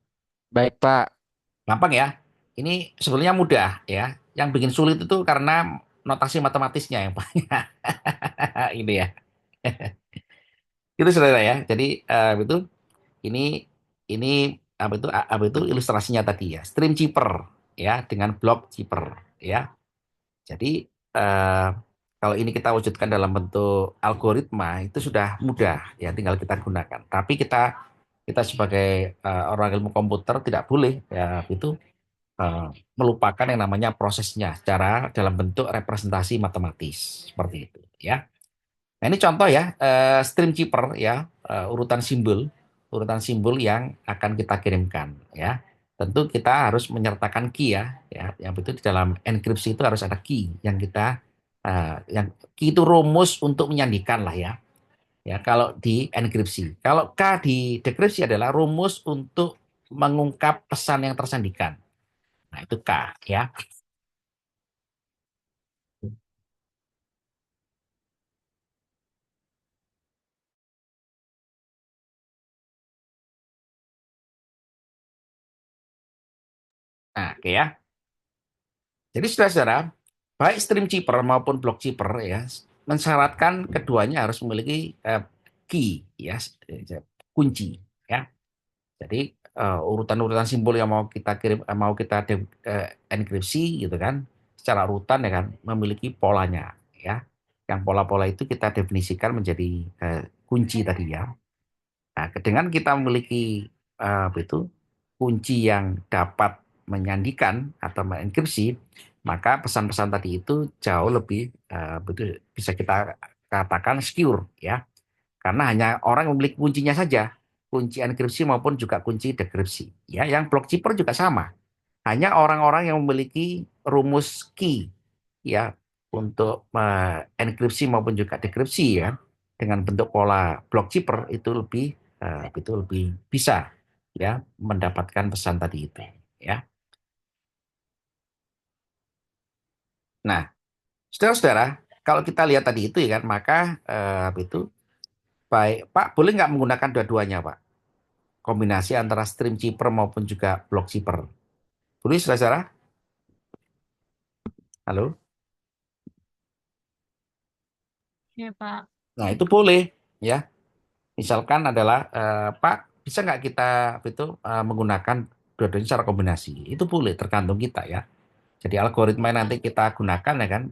Speaker 4: Baik, Pak.
Speaker 1: Gampang ya. Ini sebenarnya mudah ya. Yang bikin sulit itu karena notasi matematisnya yang ini ya. Itu saudara ya. Jadi itu ini ini apa itu ilustrasinya tadi ya. Stream cheaper ya dengan block cheaper ya. Jadi eh, kalau ini kita wujudkan dalam bentuk algoritma itu sudah mudah ya, tinggal kita gunakan. Tapi kita sebagai orang ilmu komputer tidak boleh ya itu eh, melupakan yang namanya prosesnya secara dalam bentuk representasi matematis seperti itu ya. Nah ini contoh ya stream cheaper ya urutan simbol yang akan kita kirimkan ya. Tentu kita harus menyertakan key ya yang itu di dalam enkripsi itu harus ada key yang kita yang key itu rumus untuk menyandikan lah ya kalau di enkripsi. Kalau K di dekripsi adalah rumus untuk mengungkap pesan yang tersandikan. Nah, itu K ya. Nah, oke ya. Jadi saudara-saudara, baik stream cheaper maupun block cheaper ya, mensyaratkan keduanya harus memiliki key ya, kunci ya. Jadi urutan-urutan simbol yang mau kita kirim, mau kita enkripsi gitu kan, secara urutan ya kan, memiliki polanya ya. Yang pola-pola itu kita definisikan menjadi kunci tadi ya. Nah, dengan kita memiliki apa itu kunci yang dapat menyandikan atau mengenkripsi, maka pesan-pesan tadi itu jauh lebih betul bisa kita katakan secure ya. Karena hanya orang yang memiliki kuncinya saja, kunci enkripsi maupun juga kunci dekripsi. Ya, yang block chipper juga sama. Hanya orang-orang yang memiliki rumus key ya untuk enkripsi maupun juga dekripsi ya dengan bentuk pola block chipper itu lebih bisa ya mendapatkan pesan tadi itu ya. Nah, saudara-saudara, kalau kita lihat tadi itu ya kan maka apa itu baik Pak boleh nggak menggunakan dua-duanya Pak? Kombinasi antara stream chipper maupun juga block chipper. Boleh saudara-saudara? Halo?
Speaker 3: Ya, Pak.
Speaker 1: Nah, itu boleh ya. Misalkan adalah Pak, bisa nggak kita itu menggunakan dua-duanya secara kombinasi? Itu boleh, tergantung kita ya. Jadi algoritma yang nanti kita gunakan ya kan,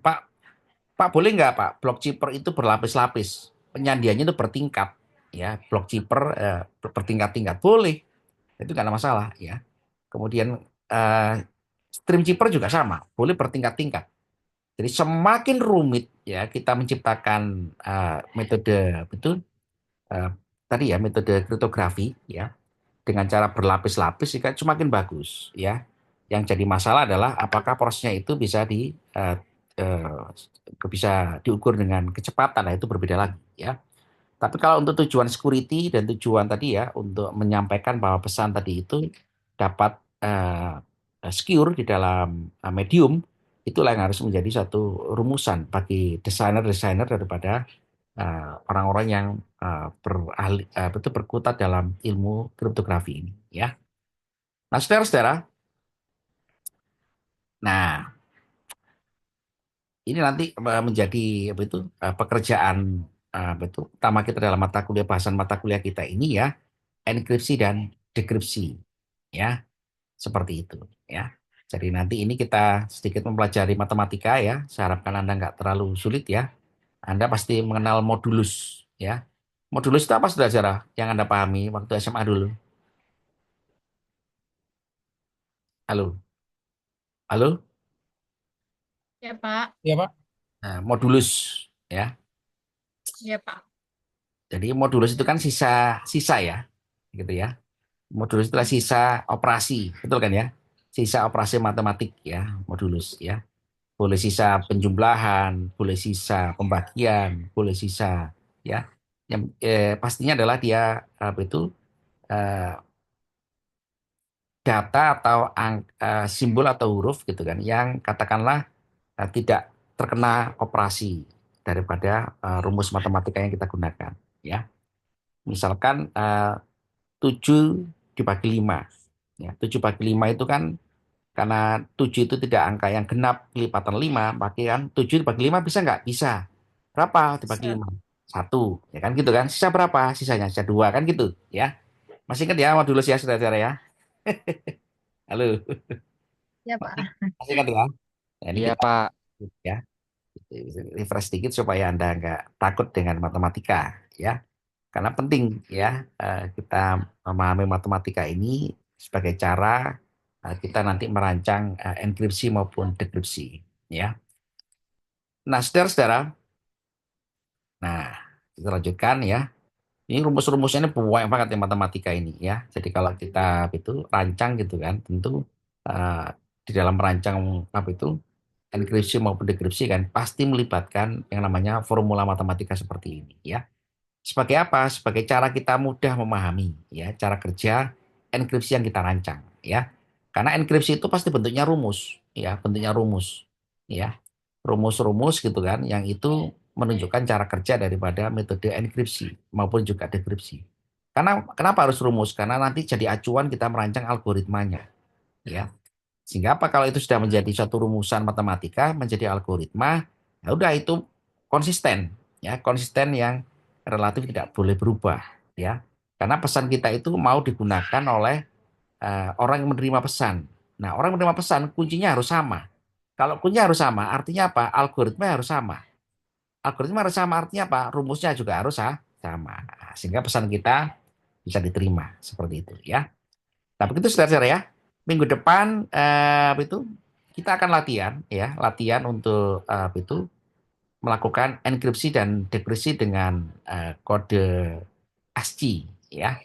Speaker 1: Pak boleh nggak Pak, block chipper itu berlapis-lapis, penyandiannya itu bertingkat, ya, block chipper bertingkat-tingkat, boleh, itu nggak ada masalah ya. Kemudian stream chipper juga sama, boleh bertingkat-tingkat. Jadi semakin rumit ya kita menciptakan metode itu eh, tadi ya metode kriptografi ya dengan cara berlapis-lapis kan semakin bagus ya. Yang jadi masalah adalah apakah prosesnya itu eh, bisa diukur dengan kecepatan. Nah, itu berbeda lagi ya. Tapi kalau untuk tujuan security dan tujuan tadi ya untuk menyampaikan bahwa pesan tadi itu dapat secure di dalam medium, itulah yang harus menjadi satu rumusan bagi desainer-desainer daripada orang-orang yang betul berkutat dalam ilmu kriptografi ini ya. Nah, saudara-saudara, nah ini nanti menjadi apa itu pekerjaan apa itu utama kita dalam bahasan mata kuliah kita ini ya, enkripsi dan dekripsi ya, seperti itu ya. Jadi nanti ini kita sedikit mempelajari matematika ya. Saya harapkan Anda nggak terlalu sulit ya. Anda pasti mengenal modulus ya. Modulus itu apa saudara-saudara yang Anda pahami waktu SMA dulu? Halo, halo.
Speaker 3: Ya, Pak.
Speaker 2: Ya, Pak.
Speaker 1: Nah, modulus ya.
Speaker 3: Ya, Pak.
Speaker 1: Jadi modulus itu kan sisa ya, gitu ya. Modulus itulah sisa operasi, betul kan ya? Sisa operasi matematik ya, modulus ya. Boleh sisa penjumlahan, boleh sisa pembagian, boleh sisa ya. Yang pastinya adalah dia apa itu eh, data atau simbol atau huruf gitu kan, yang katakanlah tidak terkena operasi daripada rumus matematika yang kita gunakan ya. Misalkan 7 dibagi 5. Ya, 7 bagi 5 itu kan karena 7 itu tidak angka yang genap kelipatan 5, maka kan 7 dibagi 5 bisa nggak? Bisa. Berapa dibagi
Speaker 3: Bisa.
Speaker 1: 5? Satu, ya kan gitu kan. Sisa berapa? Sisanya sisa 2 kan gitu, ya. Masih ingat ya modulus ya saudara-saudara ya? Halo,
Speaker 3: Ya,
Speaker 1: masih,
Speaker 3: Pak.
Speaker 1: masih ingat ya? Nah, ini
Speaker 4: Iya,
Speaker 1: kita
Speaker 4: Pak.
Speaker 1: ya refresh sedikit supaya Anda nggak takut dengan matematika ya. Karena penting ya kita memahami matematika ini sebagai cara kita nanti merancang enkripsi maupun dekripsi ya. Nah, saudara-saudara, nah kita lanjutkan ya. Ini rumus-rumusnya ini banyak banget ya matematika ini ya. Jadi kalau kita itu rancang gitu kan, tentu eh, di dalam merancang apa itu enkripsi maupun dekripsi kan pasti melibatkan yang namanya formula matematika seperti ini ya. Sebagai apa? Sebagai cara kita mudah memahami ya cara kerja enkripsi yang kita rancang ya. Karena enkripsi itu pasti bentuknya rumus ya, bentuknya rumus ya. Rumus-rumus gitu kan yang itu menunjukkan cara kerja daripada metode enkripsi maupun juga dekripsi. Karena kenapa harus rumus? Karena nanti jadi acuan kita merancang algoritmanya ya. Sehingga apa kalau itu sudah menjadi suatu rumusan matematika, menjadi algoritma, ya udah itu konsisten, ya konsisten yang relatif tidak boleh berubah, ya. Karena pesan kita itu mau digunakan oleh orang yang menerima pesan. Nah, orang yang menerima pesan kuncinya harus sama. Kalau kuncinya harus sama, artinya apa? Algoritma harus sama. Algoritma harus sama artinya apa? Rumusnya juga harus sama. Nah, sehingga pesan kita bisa diterima seperti itu, ya. Tapi itu saudara-saudara ya, minggu depan itu kita akan latihan ya, latihan untuk itu melakukan enkripsi dan dekripsi dengan kode ASCII ya,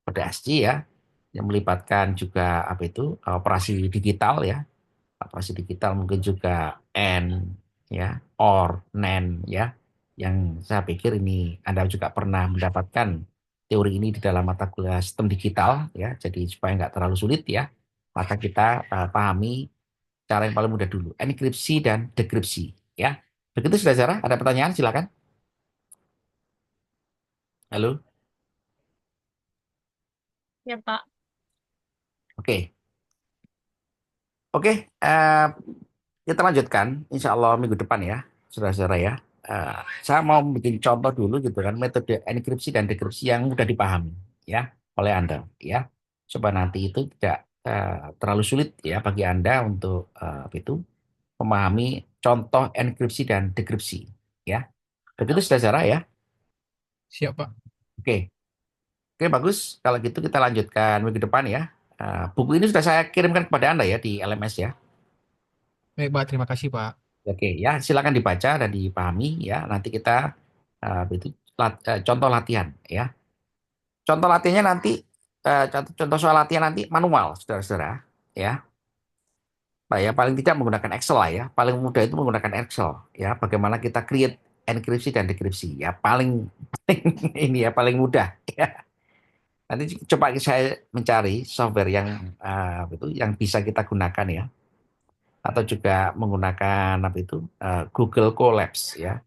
Speaker 1: kode ASCII ya, yang melibatkan juga apa itu operasi digital ya, operasi digital mungkin juga AND ya, OR, NAND ya, yang saya pikir ini Anda juga pernah mendapatkan teori ini di dalam mata kuliah sistem digital ya, jadi supaya nggak terlalu sulit ya, maka kita pahami cara yang paling mudah dulu, enkripsi dan dekripsi ya. Begitu sudah cara, ada pertanyaan silakan. Halo,
Speaker 3: Ya, Pak.
Speaker 1: oke, oke, kita lanjutkan, insya Allah minggu depan ya, saudara-saudara ya. Saya mau bikin contoh dulu gitu kan, metode enkripsi dan dekripsi yang mudah dipahami ya oleh Anda ya. Coba nanti itu tidak terlalu sulit ya bagi Anda untuk itu memahami contoh enkripsi dan dekripsi ya. Begitu saudara ya.
Speaker 2: Siap, Pak.
Speaker 1: Oke, oke bagus. Kalau gitu kita lanjutkan minggu depan ya. Buku ini sudah saya kirimkan kepada Anda ya di LMS ya.
Speaker 2: Baik, Pak. Terima kasih, Pak.
Speaker 1: Oke, ya silakan dibaca dan dipahami ya. Nanti kita itu contoh latihan ya. Contoh latihannya nanti contoh soal latihan nanti manual, saudara-saudara. Ya, nah, ya paling tidak menggunakan Excel lah ya. Paling mudah itu menggunakan Excel ya. Bagaimana kita create enkripsi dan dekripsi ya. Paling ini ya paling mudah. Ya. Nanti coba saya mencari software yang itu yang bisa kita gunakan ya. Atau juga menggunakan apa itu Google Colabs ya.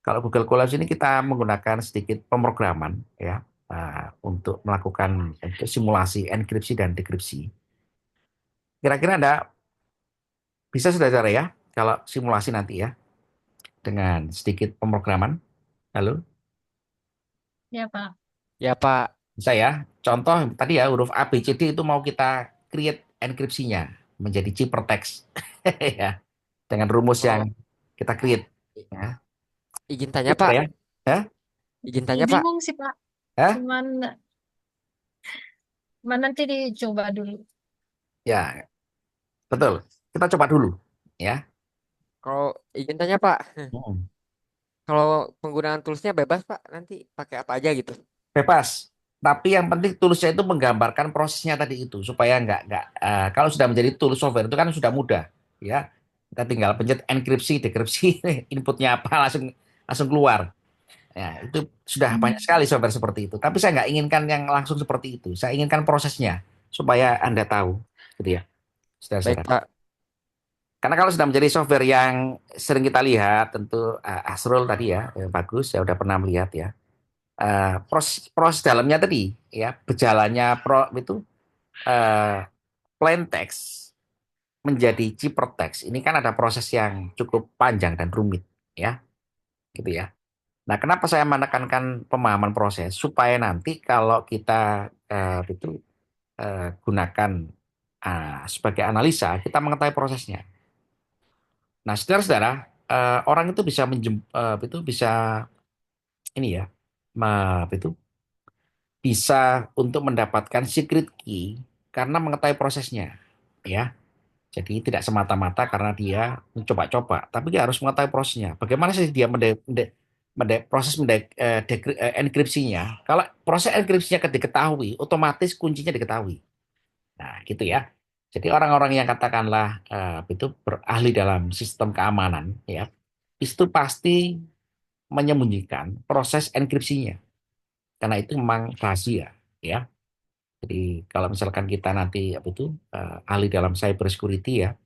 Speaker 1: Kalau Google Colabs ini kita menggunakan sedikit pemrograman ya untuk melakukan simulasi enkripsi dan dekripsi. Kira-kira Anda bisa sudah cara ya kalau simulasi nanti ya dengan sedikit pemrograman. Halo,
Speaker 3: Ya, Pak.
Speaker 4: Ya, Pak.
Speaker 1: bisa ya? Contoh tadi ya huruf A, B, C, D itu mau kita create enkripsinya menjadi ciphertext ya dengan rumus
Speaker 4: Oh,
Speaker 1: yang kita create
Speaker 4: i-
Speaker 1: ya.
Speaker 4: izin tanya,
Speaker 1: Pinter
Speaker 4: Pak.
Speaker 1: ya? Hah?
Speaker 4: Izin tanya, Pak.
Speaker 3: Bingung sih, Pak.
Speaker 1: Hah?
Speaker 3: Cuman nanti dicoba dulu.
Speaker 1: Ya, betul. Kita coba dulu ya.
Speaker 4: Kalau izin tanya, Pak.
Speaker 1: Hmm.
Speaker 4: Kalau penggunaan toolsnya bebas, Pak. Nanti pakai apa aja gitu.
Speaker 1: Bebas. Tapi yang penting toolsnya itu menggambarkan prosesnya tadi itu supaya nggak kalau sudah menjadi tool software itu kan sudah mudah ya. Kita tinggal pencet enkripsi, dekripsi, inputnya apa langsung langsung keluar. Ya, itu sudah banyak
Speaker 3: Hmm.
Speaker 1: sekali software seperti itu. Tapi saya nggak inginkan yang langsung seperti itu. Saya inginkan prosesnya supaya Anda tahu, gitu ya,
Speaker 4: Baik,
Speaker 1: saudara-saudara.
Speaker 4: Pak.
Speaker 1: Karena kalau sudah menjadi software yang sering kita lihat, tentu Asrul tadi ya, bagus, saya udah pernah melihat ya. Proses proses dalamnya tadi ya berjalannya itu eh, plain text menjadi ciphertext ini kan ada proses yang cukup panjang dan rumit ya gitu ya. Nah, kenapa saya menekankan pemahaman proses supaya nanti kalau kita itu gunakan sebagai analisa kita mengetahui prosesnya. Nah, saudara-saudara, orang itu bisa itu bisa ini ya itu bisa untuk mendapatkan secret key karena mengetahui prosesnya, ya. Jadi tidak semata-mata karena dia mencoba-coba, tapi dia harus mengetahui prosesnya. Bagaimana sih dia proses enkripsinya? Kalau proses enkripsinya diketahui, otomatis kuncinya diketahui. Nah, gitu ya. Jadi orang-orang yang katakanlah itu berahli dalam sistem keamanan, ya, itu pasti menyembunyikan proses enkripsinya karena itu memang rahasia, ya. Jadi kalau misalkan kita nanti apa itu ahli dalam cyber security ya,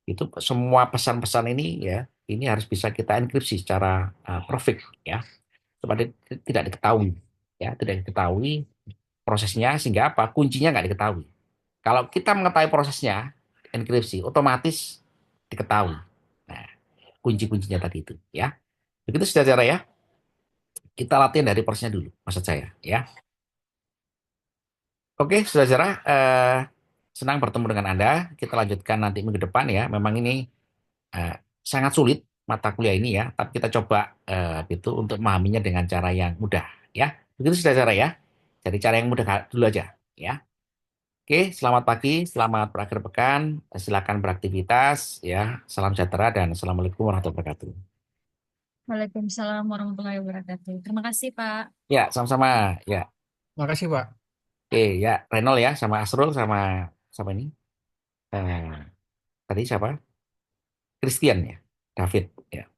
Speaker 1: itu semua pesan-pesan ini ya, ini harus bisa kita enkripsi secara perfect ya, supaya tidak diketahui ya, tidak diketahui prosesnya sehingga apa? Kuncinya nggak diketahui. Kalau kita mengetahui prosesnya enkripsi, otomatis diketahui. Nah, kunci-kuncinya tadi itu ya. Begitu sudah cara ya. Kita latihan dari prosesnya dulu, maksud saya ya. Oke, saudara, senang bertemu dengan Anda. Kita lanjutkan nanti minggu depan ya. Memang ini eh, sangat sulit mata kuliah ini ya, tapi kita coba itu untuk memahaminya dengan cara yang mudah ya. Begitu sudah cara ya. Jadi cara yang mudah dulu aja ya. Oke, selamat pagi, selamat berakhir pekan. Silakan beraktivitas ya. Salam sejahtera dan assalamualaikum warahmatullahi wabarakatuh.
Speaker 3: Waalaikumsalam warahmatullahi wabarakatuh. Terima kasih, Pak.
Speaker 1: Ya, sama-sama. Ya,
Speaker 2: Makasih, Pak.
Speaker 1: oke ya, Renol ya, sama Asrul, sama sama ini. Eh, tadi siapa? Christian ya, David ya.